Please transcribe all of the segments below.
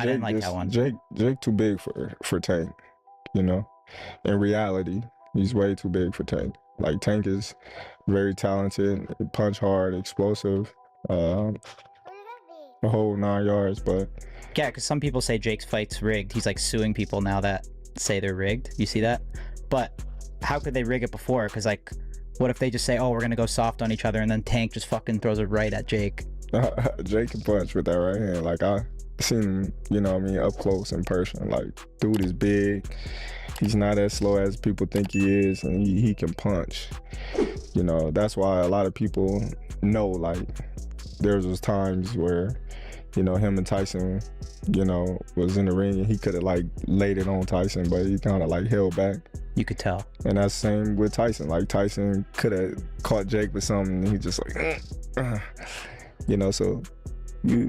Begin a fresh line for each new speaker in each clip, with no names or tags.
I didn't like that one.
Jake too big for Tank. You know, in reality, he's way too big for Tank. Like Tank is very talented, punch hard, explosive, the whole 9 yards. But
Yeah, because some people say Jake's fight's rigged. He's like suing people now that say they're rigged. You see that? But how could they rig it before? Because like, what if they just say, "Oh, we're gonna go soft on each other," and then Tank just fucking throws it right at Jake?
Jake can punch with that right hand. Like I seen him, you know what I mean, up close in person. Like dude is big. He's not as slow as people think he is, and he can punch. You know, that's why a lot of people know, like, there was times where, you know, him and Tyson, you know, was in the ring and he could have like laid it on Tyson, but he kind of like held back.
You could tell.
And that's the same with Tyson. Like Tyson could have caught Jake with something and he just like, you know, so you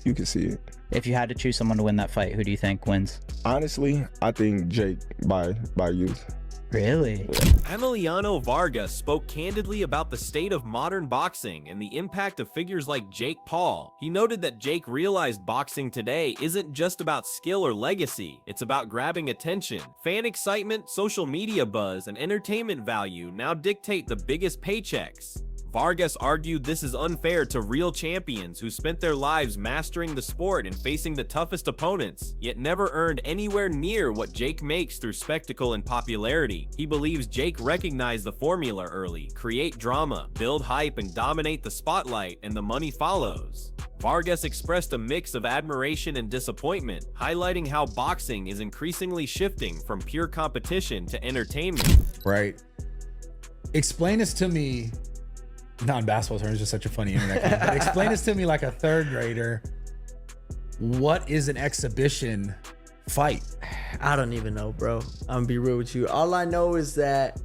can see it.
If you had to choose someone to win that fight, who do you think wins?
Honestly, I think Jake by youth.
Really?
Emiliano Vargas spoke candidly about the state of modern boxing and the impact of figures like Jake Paul. He noted that Jake realized boxing today isn't just about skill or legacy, it's about grabbing attention. Fan excitement, social media buzz, and entertainment value now dictate the biggest paychecks. Vargas argued this is unfair to real champions who spent their lives mastering the sport and facing the toughest opponents, yet never earned anywhere near what Jake makes through spectacle and popularity. He believes Jake recognized the formula early: create drama, build hype, and dominate the spotlight, and the money follows. Vargas expressed a mix of admiration and disappointment, highlighting how boxing is increasingly shifting from pure competition to entertainment.
Right. Explain this to me. Not in basketball terms, just such a funny internet comment, but explain this to me like a third grader. What is an exhibition fight?
I don't even know, bro. I'm gonna be real with you. All I know is that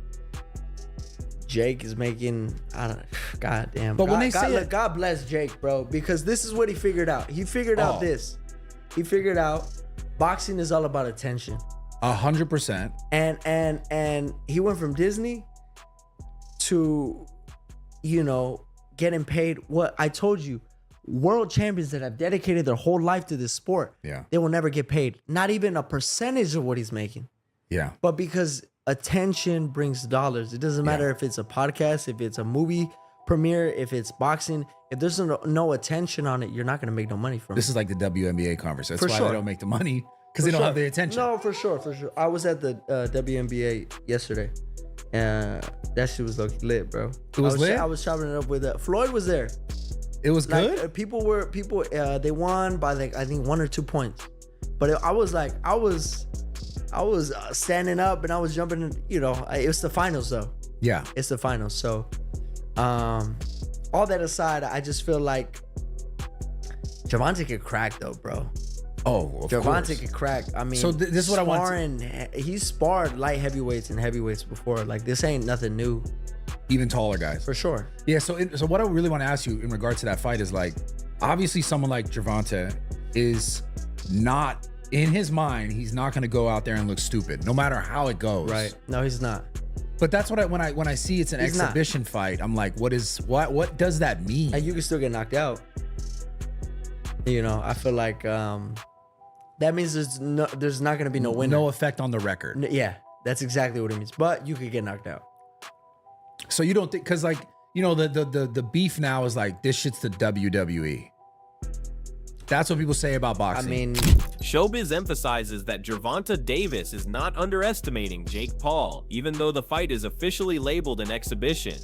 Jake is making, God damn.
But
God,
when they say it,
God bless Jake, bro, because this is what he figured out. He figured out this. He figured out boxing is all about attention.
100%.
And he went from Disney to, you know, getting paid. What I told you, world champions that have dedicated their whole life to this sport,
yeah,
they will never get paid. Not even a percentage of what he's making.
Yeah.
But because attention brings dollars. It doesn't matter if it's a podcast, if it's a movie premiere, if it's boxing. If there's no attention on it, you're not going to make no money from it.
This is like the WNBA conference. That's why they don't make the money, because they don't have the attention.
No, for sure. I was at the WNBA yesterday. That shit was lit, bro.
It was lit?
I was chopping it up with Floyd was there.
It was
like,
good?
People they won by like, I think 1 or 2 points. But I was standing up and I was jumping in, you know, it was the finals though.
Yeah.
It's the finals. So, all that aside, I just feel like Gervonta could crack though, bro.
Oh, of
Gervonta
course.
could crack. I mean,
so this is what I want.
He's sparred light heavyweights and heavyweights before. Like, this ain't nothing new.
Even taller guys.
For sure.
Yeah, so what I really want to ask you in regards to that fight is, like, obviously someone like Gervonta is not, in his mind, he's not going to go out there and look stupid, no matter how it goes.
Right. No, he's not.
But that's what when I see it's an exhibition fight, I'm like, what does that mean?
And you can still get knocked out. You know, I feel like that means there's not going to be no winner.
No effect on the record.
Yeah, that's exactly what it means. But you could get knocked out.
So you don't think, because, like, you know, the beef now is like, this shit's the WWE. That's what people say about boxing.
I mean,
Showbiz emphasizes that Gervonta Davis is not underestimating Jake Paul, even though the fight is officially labeled an exhibition.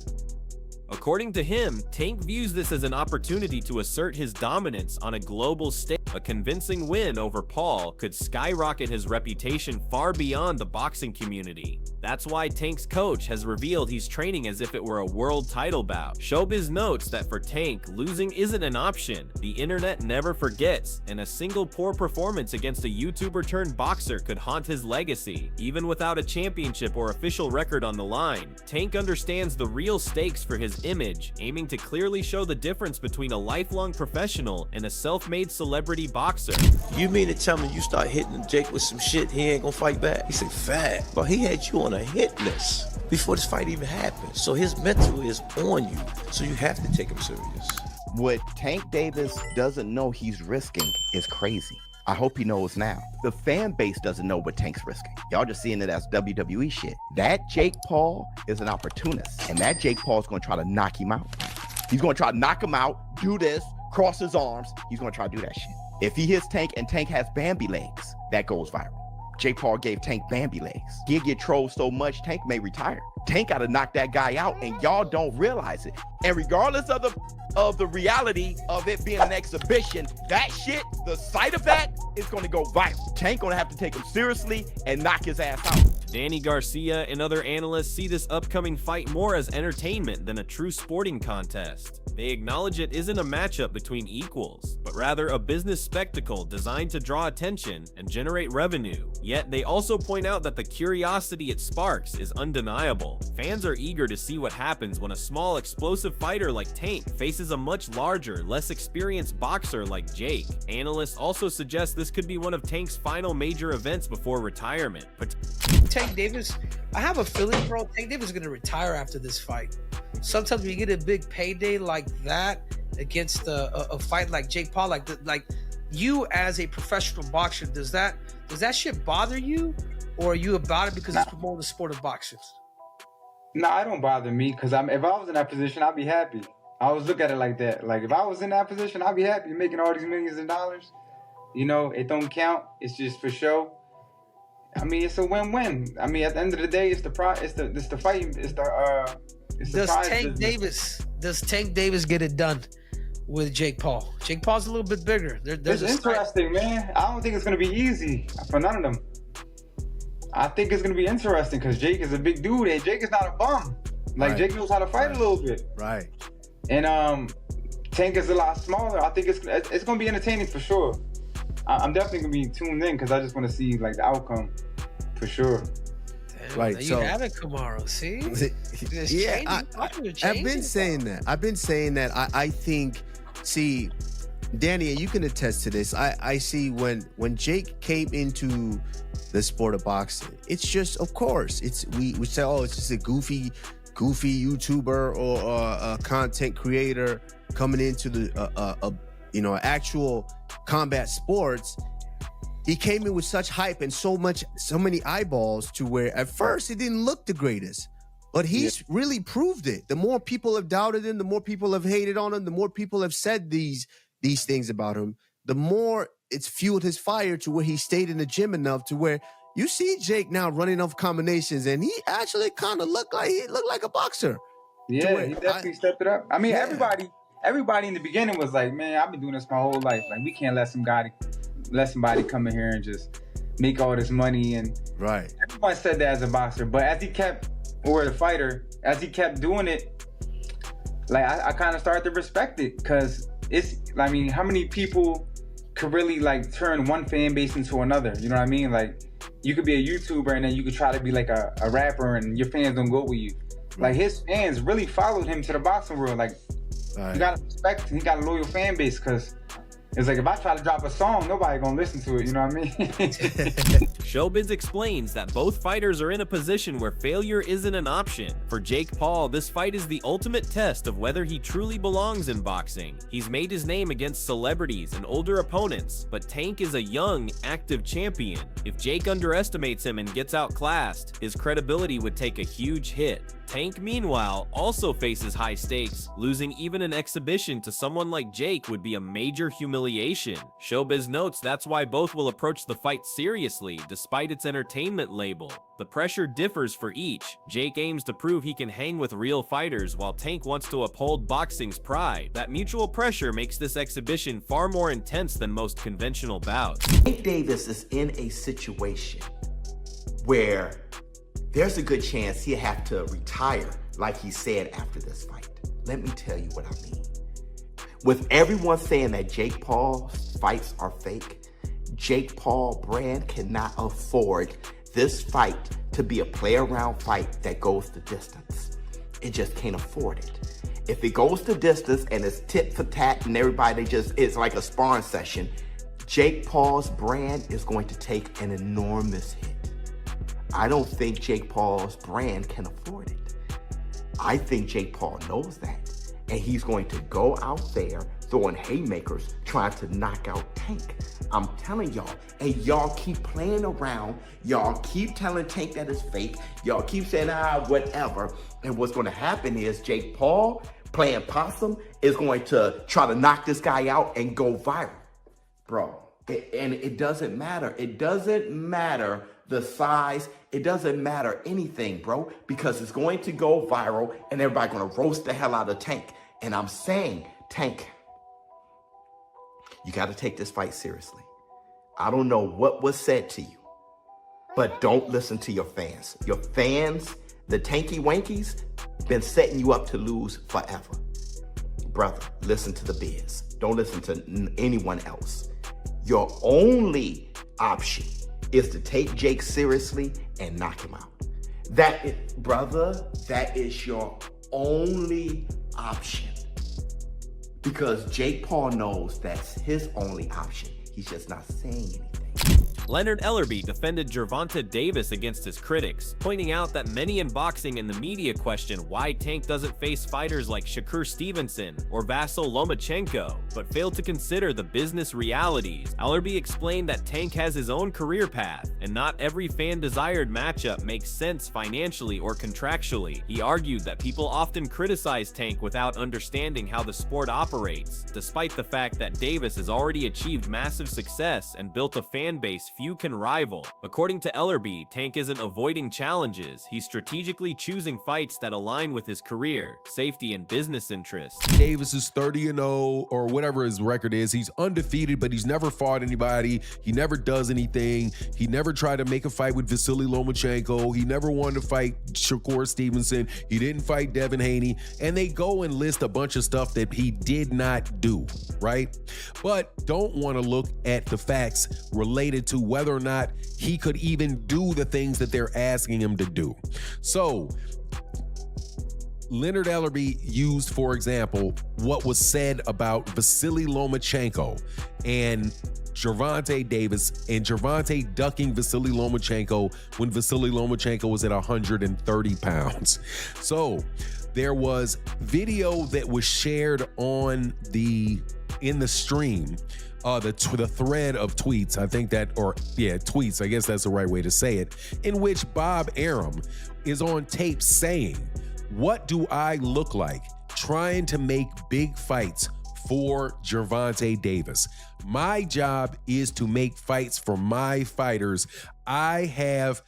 According to him, Tank views this as an opportunity to assert his dominance on a global stage. A convincing win over Paul could skyrocket his reputation far beyond the boxing community. That's why Tank's coach has revealed he's training as if it were a world title bout. Showbiz notes that for Tank, losing isn't an option. The internet never forgets, and a single poor performance against a YouTuber turned boxer could haunt his legacy. Even without a championship or official record on the line, Tank understands the real stakes for his image, aiming to clearly show the difference between a lifelong professional and a self-made celebrity boxer.
You mean to tell me you start hitting Jake with some shit, he ain't gonna fight back? He said, fact. But he had you on a hit list before this fight even happened. So his mental is on you. So you have to take him serious.
What Tank Davis doesn't know he's risking is crazy. I hope he knows now. The fan base doesn't know what Tank's risking. Y'all just seeing it as WWE shit. That Jake Paul is an opportunist, and that Jake Paul is going to try to knock him out. He's going to try to knock him out, do this, cross his arms. He's going to try to do that shit. If he hits Tank and Tank has Bambi legs, that goes viral. Jake Paul gave Tank Bambi legs. He'll get trolled so much, Tank may retire. Tank got to knock that guy out, and y'all don't realize it. And regardless of the reality of it being an exhibition, that shit, the sight of that is going to go viral. Tank going to have to take him seriously and knock his ass out.
Danny Garcia and other analysts see this upcoming fight more as entertainment than a true sporting contest. They acknowledge it isn't a matchup between equals, but rather a business spectacle designed to draw attention and generate revenue. Yet they also point out that the curiosity it sparks is undeniable. Fans are eager to see what happens when a small, explosive fighter like Tank faces a much larger, less experienced boxer like Jake. Analysts also suggest this could be one of Tank's final major events before retirement.
Tank Davis, I have a feeling, bro, Tank Davis is going to retire after this fight. Sometimes when you get a big payday like that against a fight like Jake Paul, like you as a professional boxer, does that shit bother you, or are you about it because it's promoting the sport of boxing?
No, it don't bother me, because if I was in that position, I'd be happy. I always look at it like that. Like, if I was in that position, I'd be happy making all these millions of dollars. You know, it don't count. It's just for show. I mean, it's a win-win. I mean, at the end of the day, it's the fight. It's the
Does Tank Davis get it done with Jake Paul? Jake Paul's a little bit bigger.
It's interesting, man. I don't think it's going to be easy for none of them. I think it's going to be interesting because Jake is a big dude, and Jake is not a bum. Like, right. Jake knows how to fight a little bit.
Right.
And Tank is a lot smaller. I think it's going to be entertaining for sure. I'm definitely going to be tuned in because I just want to see, like, the outcome for sure.
Damn,
right.
You have it, Kamaru. See?
Yeah, I've been saying that. I think, see, Danny, you can attest to this. I see when Jake came into the sport of boxing, it's just, of course, we say, oh, it's just a goofy YouTuber or a content creator coming into the actual combat sports. He came in with such hype and so many eyeballs to where at first it didn't look the greatest, but he's really proved it. The more people have doubted him, the more people have hated on him, the more people have said these things about him, the more it's fueled his fire to where he stayed in the gym enough to where you see Jake now running off combinations, and he actually kind of looked like a boxer.
Yeah, he definitely stepped it up. I mean, everybody in the beginning was like, man, I've been doing this my whole life. Like, we can't let somebody come in here and just make all this money. And
right.
Everyone said that as a boxer, but as he kept doing it, like I kind of started to respect it, because how many people could really like turn one fan base into another? You know what I mean? Like, you could be a YouTuber and then you could try to be like a rapper and your fans don't go with you. Like, his fans really followed him to the boxing world. Like, you gotta respect him. He got a loyal fan base, because it's like, if I try to drop a song, nobody gonna listen to it, you know what I mean?
Showbiz explains that both fighters are in a position where failure isn't an option. For Jake Paul, this fight is the ultimate test of whether he truly belongs in boxing. He's made his name against celebrities and older opponents, but Tank is a young, active champion. If Jake underestimates him and gets outclassed, his credibility would take a huge hit. Tank, meanwhile, also faces high stakes. Losing even an exhibition to someone like Jake would be a major humiliation. Showbiz notes that's why both will approach the fight seriously, despite its entertainment label. The pressure differs for each. Jake aims to prove he can hang with real fighters, while Tank wants to uphold boxing's pride. That mutual pressure makes this exhibition far more intense than most conventional bouts.
Tank Davis is in a situation where there's a good chance he'll have to retire, like he said after this fight. Let me tell you what I mean. With everyone saying that Jake Paul's fights are fake, Jake Paul brand cannot afford this fight to be a play-around fight that goes the distance. It just can't afford it. If it goes the distance and it's tit for tat and everybody it's like a sparring session, Jake Paul's brand is going to take an enormous hit. I don't think Jake Paul's brand can afford it. I think Jake Paul knows that. And he's going to go out there throwing haymakers, trying to knock out Tank. I'm telling y'all, and y'all keep playing around. Y'all keep telling Tank that it's fake. Y'all keep saying, whatever. And what's gonna happen is Jake Paul, playing possum, is going to try to knock this guy out and go viral. Bro, and it doesn't matter. It doesn't matter the size. It doesn't matter anything, bro, because it's going to go viral and everybody's gonna roast the hell out of Tank. And I'm saying, Tank, you gotta take this fight seriously. I don't know what was said to you, but don't listen to your fans. Your fans, the Tanky Wankies, been setting you up to lose forever. Brother, listen to the biz. Don't listen to anyone else. Your only option is to take Jake seriously and knock him out. Brother, that is your only option. Because Jake Paul knows that's his only option. He's just not saying anything.
Leonard Ellerbe defended Gervonta Davis against his critics, pointing out that many in boxing and the media question why Tank doesn't face fighters like Shakur Stevenson or Vasyl Lomachenko, but failed to consider the business realities. Ellerbe explained that Tank has his own career path, and not every fan-desired matchup makes sense financially or contractually. He argued that people often criticize Tank without understanding how the sport operates, despite the fact that Davis has already achieved massive success and built a fan base few can rival. According to Ellerbe, Tank isn't avoiding challenges, he's strategically choosing fights that align with his career, safety, and business interests.
Davis is 30-0 or whatever his record is. He's undefeated, but he's never fought anybody. He never does anything. He never tried to make a fight with Vasily Lomachenko. He never wanted to fight Shakur Stevenson. He didn't fight Devin Haney. And they go and list a bunch of stuff that he did not do, right? But don't want to look at the facts related to whether or not he could even do the things that they're asking him to do. So Leonard Ellerbe used, for example, what was said about Vasily Lomachenko and Gervonta Davis, and Gervonta ducking Vasily Lomachenko when Vasily Lomachenko was at 130 pounds. So there was video that was shared in the stream, the thread of tweets, tweets, I guess that's the right way to say it, in which Bob Arum is on tape saying, "What do I look like trying to make big fights for Gervonta Davis? My job is to make fights for my fighters. I have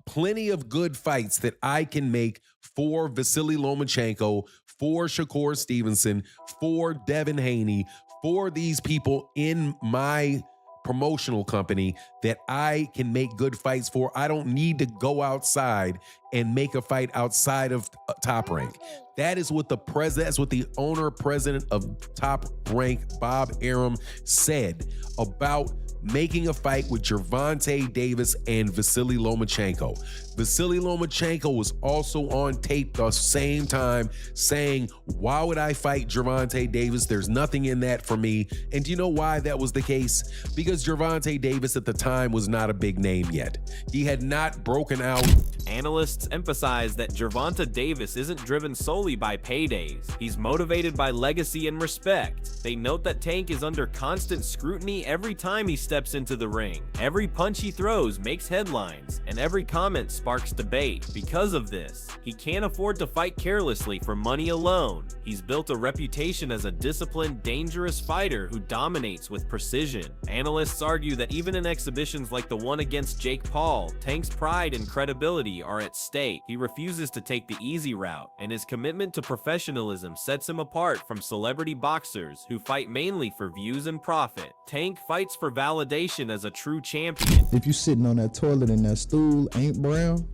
plenty of good fights that I can make for Vasily Lomachenko, for Shakur Stevenson, for Devin Haney, for these people in my promotional company that I can make good fights for. I don't need to go outside and make a fight outside of Top Rank." That is what that's what the president of Top Rank, Bob Arum, said about making a fight with Gervonta Davis and Vasily Lomachenko. Vasily Lomachenko was also on tape the same time saying, "Why would I fight Gervonta Davis? There's nothing in that for me." And do you know why that was the case? Because Gervonta Davis at the time was not a big name yet. He had not broken out.
Analysts emphasize that Gervonta Davis isn't driven solely by paydays. He's motivated by legacy and respect. They note that Tank is under constant scrutiny every time he steps into the ring. Every punch he throws makes headlines, and every comment sparks debate. Because of this, he can't afford to fight carelessly for money alone. He's built a reputation as a disciplined, dangerous fighter who dominates with precision. Analysts argue that even in exhibitions like the one against Jake Paul, Tank's pride and credibility are at stake. He refuses to take the easy route, and his commitment to professionalism sets him apart from celebrity boxers who fight mainly for views and profit. Tank fights for validation as a true champion.
If you're sitting on that toilet and that stool ain't brown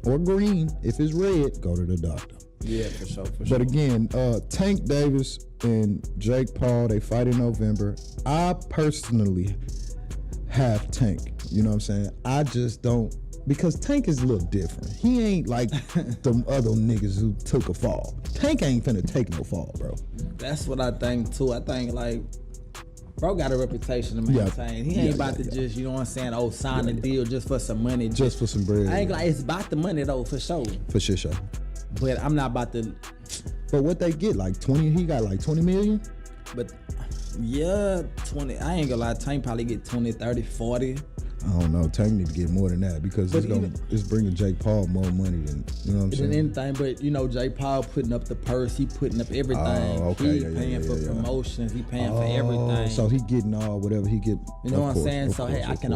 or green, if it's red, go to the doctor.
Yeah, for sure.
But again, Tank Davis and Jake Paul, they fight in November. I personally have Tank. You know what I'm saying? I just don't, because Tank is a little different. He ain't like them other niggas who took a fall. Tank ain't finna take no fall, bro.
That's what I think too. I think like bro got a reputation to maintain. He ain't about to just, you know what I'm saying, sign a deal just for some money.
Just for some bread.
I ain't like, it's about the money though, for sure.
For sure.
But I'm not about to.
But what they get, like 20, he got like 20 million?
But yeah, 20. I ain't gonna lie. Tank probably get 20, 30, 40.
I don't know. Tank need to get more than that because it's bringing Jake Paul more money than, you know what I'm saying?
Anything, but you know, Jake Paul putting up the purse, he putting up everything.
Oh, okay.
He paying for promotions, he paying for everything.
So he getting all whatever he get.
You know what I'm saying? So hey, I think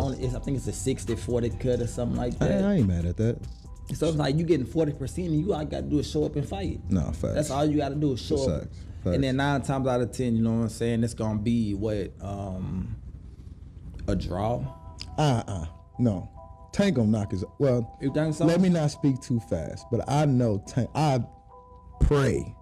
it's a 60-40 cut or something like that.
I ain't mad at that.
So it's like you getting 40% and you all got to do is show up and fight.
No, facts.
That's all you got to do is show up.
Facts.
And then 9 times out of 10, you know what I'm saying, it's gonna be what a draw.
No. Tank gonna knock his. Well,
you think so?
Let me not speak too fast, but I know Tank. I pray,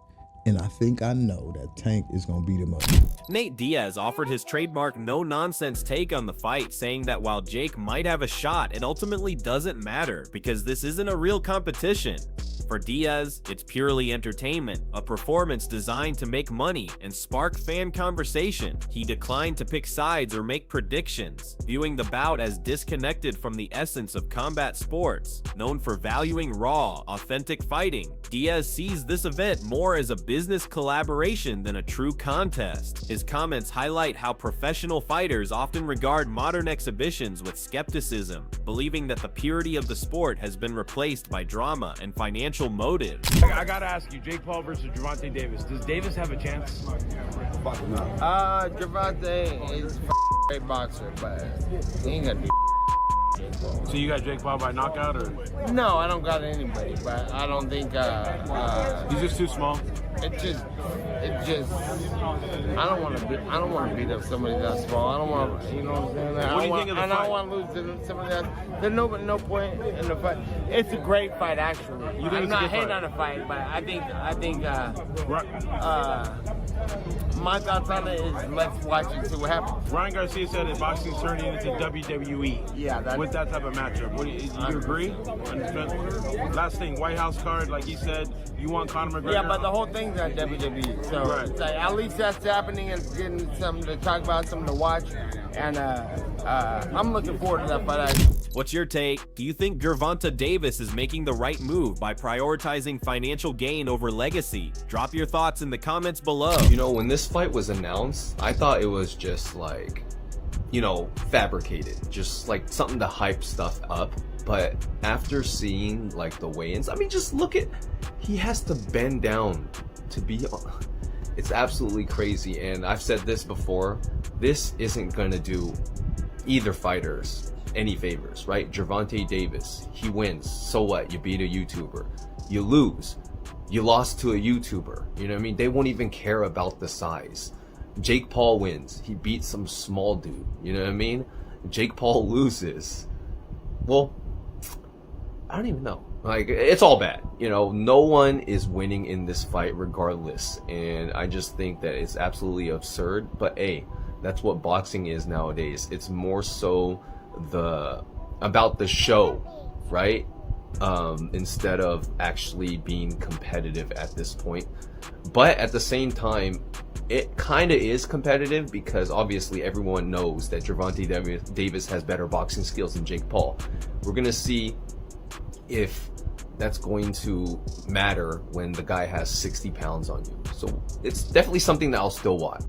and I think I know that Tank is gonna beat him up.
Nate Diaz offered his trademark no-nonsense take on the fight, saying that while Jake might have a shot, it ultimately doesn't matter because this isn't a real competition. For Diaz, it's purely entertainment, a performance designed to make money and spark fan conversation. He declined to pick sides or make predictions, viewing the bout as disconnected from the essence of combat sports. Known for valuing raw, authentic fighting, Diaz sees this event more as a business collaboration than a true contest. His comments highlight how professional fighters often regard modern exhibitions with skepticism, believing that the purity of the sport has been replaced by drama and financial motives.
I gotta ask you, Jake Paul versus Gervonta Davis. Does Davis have a chance?
Gervonta is a great boxer, but he ain't gonna be Jake Paul.
So you got Jake Paul by knockout, or?
No, I don't got anybody, but I don't think
he's just too small.
It just I don't want to beat up somebody that small. I don't want to, you know what I'm saying?
What do you think of the fight?
I don't want to lose to somebody else. There's no point in the fight. It's a great fight, actually.
You think
I'm
it's
not
a good
hating
fight?
on the fight, but I think my thoughts on it is let's watch and see what happens.
Ryan Garcia said that boxing's turning into WWE.
Yeah,
with that type of matchup. Do you agree? Last thing, White House card, like he said, you want Conor McGregor?
Yeah, but the whole thing's on WWE, so it's like, at least that's happening and getting something to talk about, something to watch, and I'm looking forward to that fight.
What's your take? Do you think Gervonta Davis is making the right move by prioritizing financial gain over legacy? Drop your thoughts in the comments below.
You know, when this fight was announced, I thought it was just like, you know, fabricated, just like something to hype stuff up. But after seeing like the weigh-ins, I mean, just look at, he has to bend down to be, it's absolutely crazy. And I've said this before, this isn't gonna do either fighters any favors, right? Gervonta Davis, he wins, so what? You beat a YouTuber. You lose, you lost to a YouTuber. You know what I mean? They won't even care about the size. Jake Paul wins, he beats some small dude. You know what I mean? Jake Paul loses, well, I don't even know. Like, it's all bad. You know, no one is winning in this fight regardless. And I just think that it's absolutely absurd. But hey, that's what boxing is nowadays. It's more so about the show, right? Instead of actually being competitive at this point. But at the same time, it kind of is competitive because obviously everyone knows that Gervonta Davis has better boxing skills than Jake Paul. We're gonna see if that's going to matter when the guy has 60 pounds on you. So it's definitely something that I'll still watch.